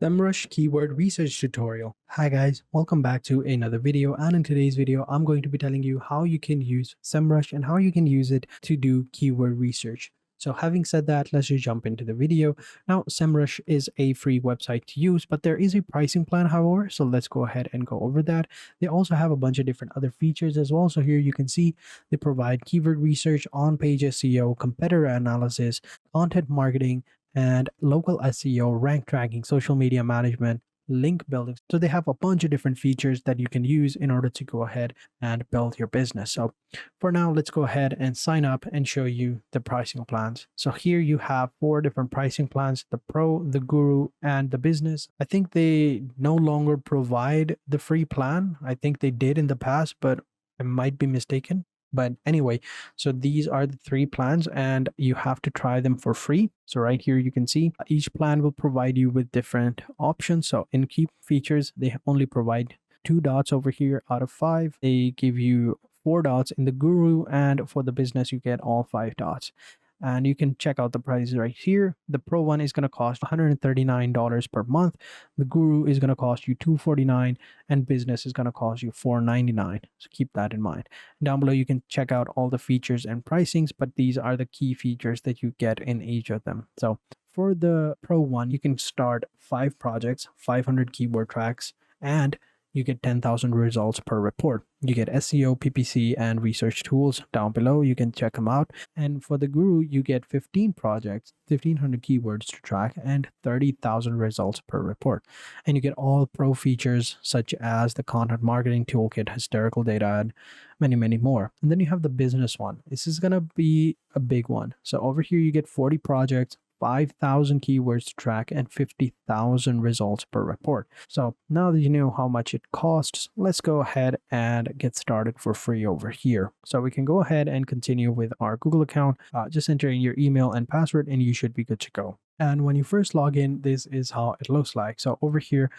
Semrush Keyword Research tutorial. Hi guys, welcome back to another video, and in today's video I'm going to be telling you how you can use Semrush and how you can use it to do keyword research. So having said that, let's just jump into the video. Now Semrush is a free website to use, but there is a pricing plan however, so let's go ahead and go over that. They also have a bunch of different other features as well. So here you can see they provide keyword research, on-page SEO, competitor analysis, content marketing, and local SEO, rank tracking, social media management, link building. So they have a bunch of different features that you can use in order to go ahead and build your business. So for now, let's go ahead and sign up and show you the pricing plans. So here you have 4 different pricing plans: the Pro, the Guru, and the Business. I think they no longer provide the free plan. I think they did in the past, but I might be mistaken. But anyway, so these are the 3 plans and you have to try them for free. So right here you can see each plan will provide you with different options. So in key features, they only provide 2 dots over here out of 5. They give you 4 dots in the Guru, and for the Business you get all 5 dots. And you can check out the prices right here. The Pro one is going to cost $139 per month. The Guru is going to cost you $249, and Business is going to cost you $499. So keep that in mind. Down below you can check out all the features and pricings, but these are the key features that you get in each of them. So for the Pro one, you can start 5 projects, 500 keyword tracks, and you get 10,000 results per report. You get SEO, PPC, and research tools down below. You can check them out. And for the Guru, you get 15 projects, 1,500 keywords to track, and 30,000 results per report. And you get all pro features such as the content marketing toolkit, historical data, and many, many more. And then you have the Business one. This is going to be a big one. So over here, you get 40 projects, 5,000 keywords to track, and 50,000 results per report. So now that you know how much it costs, let's go ahead and get started for free over here. So we can go ahead and continue with our Google account. Just enter in your email and password and you should be good to go. And when you first log in, this is how it looks like. So over here,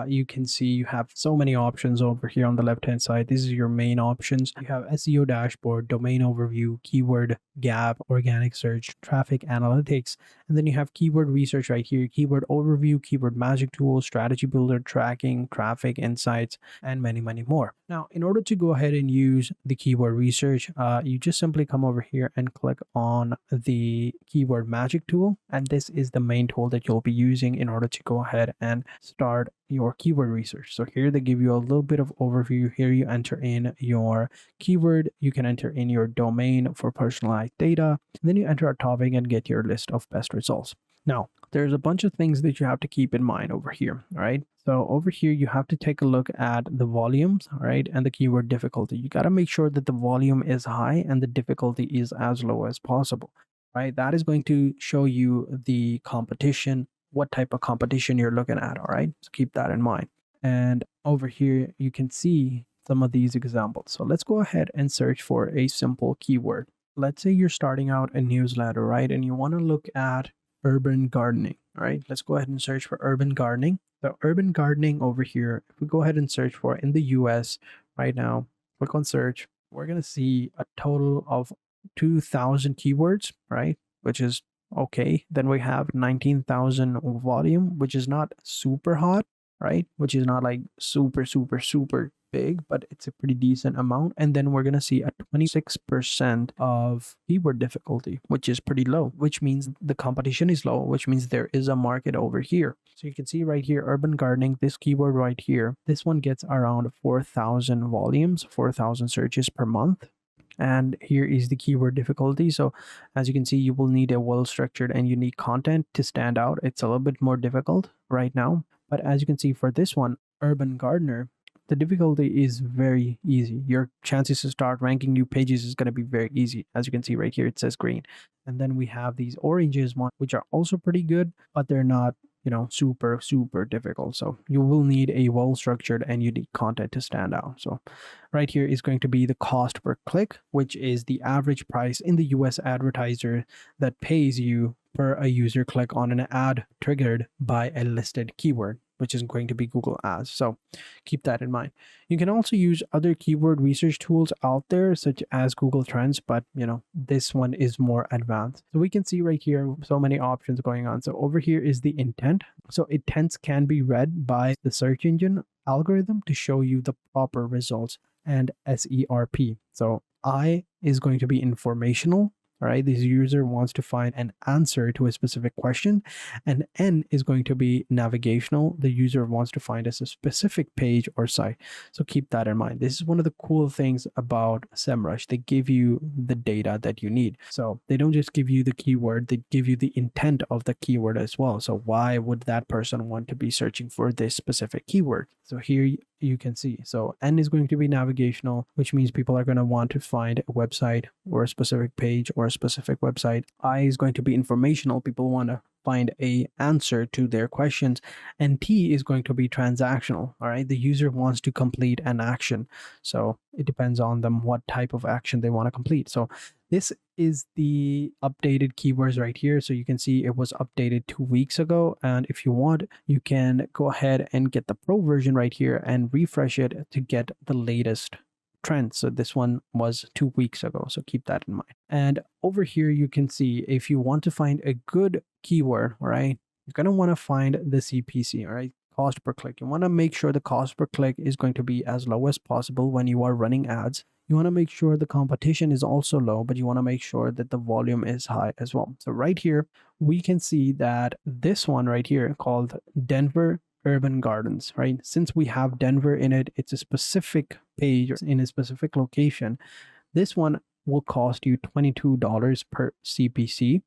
you can see you have so many options over here on the left hand side. This is your main options. You have SEO dashboard, domain overview, keyword gap, organic search, traffic analytics, and then you have keyword research right here, keyword overview, keyword magic tool, strategy builder, tracking, traffic insights, and many, many more. Now, in order to go ahead and use the keyword research, you just simply come over here and click on the keyword magic tool, and this is the main tool that you'll be using in order to go ahead and start your keyword research. So here they give you a little bit of overview. Here you enter in your keyword, you can enter in your domain for personalized data, and then you enter a topic and get your list of best results. Now, there's a bunch of things that you have to keep in mind over here, all right? So over here, you have to take a look at the volumes, all right, and the keyword difficulty. You got to make sure that the volume is high and the difficulty is as low as possible, right? That is going to show you the competition, what type of competition you're looking at, all right? So keep that in mind. And over here, you can see some of these examples. So let's go ahead and search for a simple keyword. Let's say you're starting out a newsletter, right? And you want to look at urban gardening, all right? Let's go ahead and search for urban gardening. So urban gardening over here, if we go ahead and search for in the US right now, click on search, we're going to see a total of 2,000 keywords, right? Which is okay. Then we have 19,000 volume, which is not super hot, right? Which is not like super, super, super big, but it's a pretty decent amount. And then we're going to see a 26% of keyword difficulty, which is pretty low, which means the competition is low, which means there is a market over here. So you can see right here, urban gardening, this keyword right here, this one gets around 4,000 volumes, 4,000 searches per month. And here is the keyword difficulty. So as you can see, you will need a well-structured and unique content to stand out. It's a little bit more difficult right now. But as you can see for this one, urban gardener, the difficulty is very easy. Your chances to start ranking new pages is going to be very easy. As you can see right here, it says green. And then we have these oranges one, which are also pretty good, but they're not, super, super difficult. So you will need a well-structured and unique content to stand out. So right here is going to be the cost per click, which is the average price in the US advertiser that pays you per a user click on an ad triggered by a listed keyword. which is going to be Google Ads. So keep that in mind. You can also use other keyword research tools out there, such as Google Trends, but this one is more advanced. So we can see right here so many options going on. So over here is the intent. So intents can be read by the search engine algorithm to show you the proper results, and SERP. So I is going to be informational. All right, this user wants to find an answer to a specific question, and N is going to be navigational. The user wants to find a specific page or site. So keep that in mind. This is one of the cool things about Semrush. They give you the data that you need. So they don't just give you the keyword, they give you the intent of the keyword as well. So why would that person want to be searching for this specific keyword? So here you can see. So N is going to be navigational, which means people are going to want to find a website or a specific page or a specific website. I is going to be informational. People want to find a answer to their questions. And T is going to be transactional. All right, the user wants to complete an action. So it depends on them what type of action they want to complete. So this is the updated keywords right here. So you can see it was updated 2 weeks ago. And if you want, you can go ahead and get the pro version right here and refresh it to get the latest trend. So this one was 2 weeks ago. So keep that in mind. And over here, you can see if you want to find a good keyword, all right, you're going to want to find the CPC, all right, cost per click. You want to make sure the cost per click is going to be as low as possible when you are running ads. You want to make sure the competition is also low, but you want to make sure that the volume is high as well. So right here, we can see that this one right here called Denver Urban Gardens, right? Since we have Denver in it, it's a specific page in a specific location. This one will cost you $22 per CPC.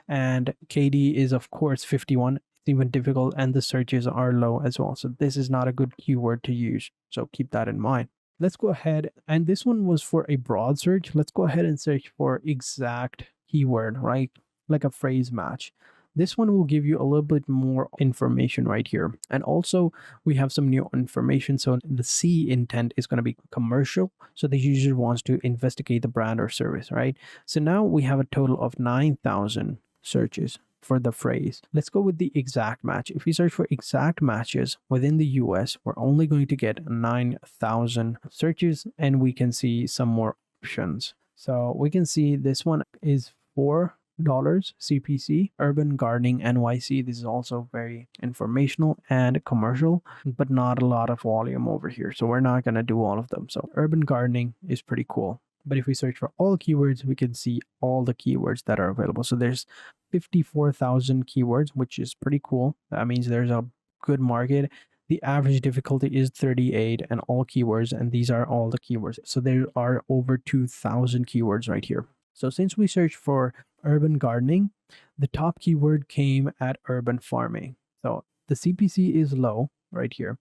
And KD is, of course, 51. It's even difficult, and the searches are low as well. So this is not a good keyword to use. So keep that in mind. Let's go ahead, and this one was for a broad search. Let's go ahead and search for exact keyword, right? Like a phrase match. This one will give you a little bit more information right here. And also we have some new information. So the C intent is going to be commercial. So the user wants to investigate the brand or service, right? So now we have a total of 9,000 searches for the phrase. Let's go with the exact match. If we search for exact matches within the US, we're only going to get 9,000 searches, and we can see some more options. So we can see this one is $4 CPC, urban gardening NYC. This is also very informational and commercial, but not a lot of volume over here. So we're not going to do all of them. So urban gardening is pretty cool. But if we search for all keywords, we can see all the keywords that are available. So there's 54,000 keywords, which is pretty cool. That means there's a good market. The average difficulty is 38 and all keywords, and these are all the keywords. So there are over 2,000 keywords right here. So since we searched for urban gardening, the top keyword came at urban farming. So the CPC is low right here,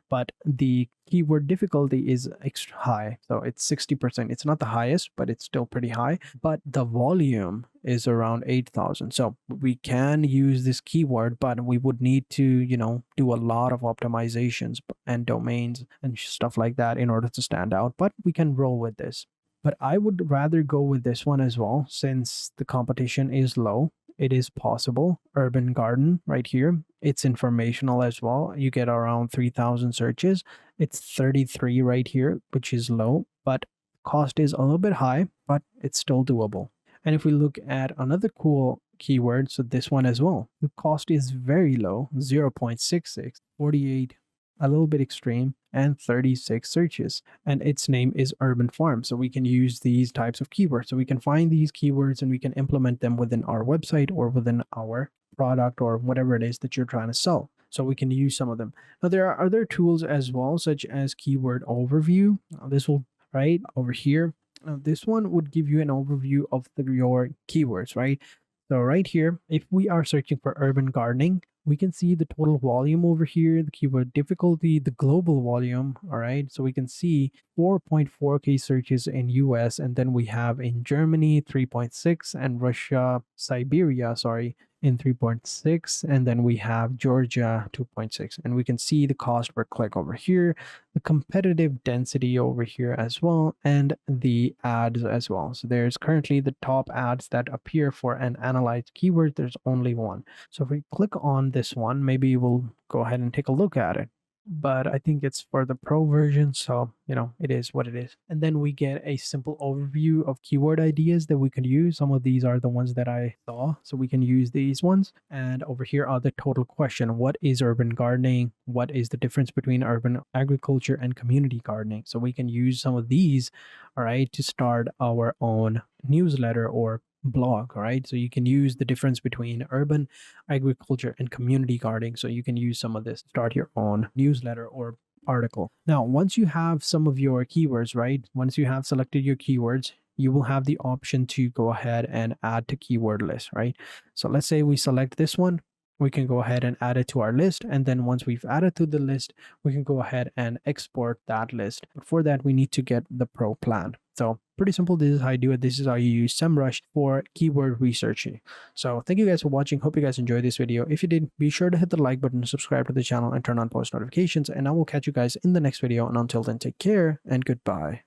but the keyword difficulty is extra high. So it's 60%. It's not the highest, but it's still pretty high. But the volume is around 8,000. So we can use this keyword, but we would need to, do a lot of optimizations and domains and stuff like that in order to stand out. But we can roll with this. But I would rather go with this one as well, since the competition is low. It is possible. Urban garden right here. It's informational as well. You get around 3,000 searches. It's 33 right here, which is low, but cost is a little bit high, but it's still doable. And if we look at another cool keyword, so this one as well, the cost is very low, 0.66, 48, a little bit extreme, and 36 searches, and its name is urban farm. So we can use these types of keywords. So we can find these keywords and we can implement them within our website or within our product or whatever it is that you're trying to sell. So we can use some of them. Now there are other tools as well, such as keyword overview. This will right over here. This one would give you an overview of your keywords, right? So right here, if we are searching for urban gardening, we can see the total volume over here, the keyword difficulty, the global volume. All right. So we can see 4.4K searches in US, and then we have in Germany 3.6, and Russia, Siberia, in 3.6, and then we have Georgia 2.6, and we can see the cost per click over here, the competitive density over here as well, and the ads as well. So there's currently the top ads that appear for an analyzed keyword. There's only one. So if we click on this one, maybe we'll go ahead and take a look at it, but I think it's for the pro version, so it is what it is. And then we get a simple overview of keyword ideas that we could use. Some of these are the ones that I saw, so we can use these ones. And over here are the total question: what is urban gardening? What is the difference between urban agriculture and community gardening? So we can use some of these, all right, to start our own newsletter or blog. All right, so you can use the difference between urban agriculture and community gardening. So you can use some of this to start your own newsletter or article. Now, once you have some of your keywords, right? Once you have selected your keywords, you will have the option to go ahead and add to keyword list, right? So let's say we select this one. We can go ahead and add it to our list. And then once we've added to the list, we can go ahead and export that list. But for that, we need to get the pro plan. So pretty simple. This is how you do it. This is how you use Semrush for keyword researching. So thank you guys for watching. Hope you guys enjoyed this video. If you did, be sure to hit the like button, subscribe to the channel, and turn on post notifications. And I will catch you guys in the next video. And until then, take care and goodbye.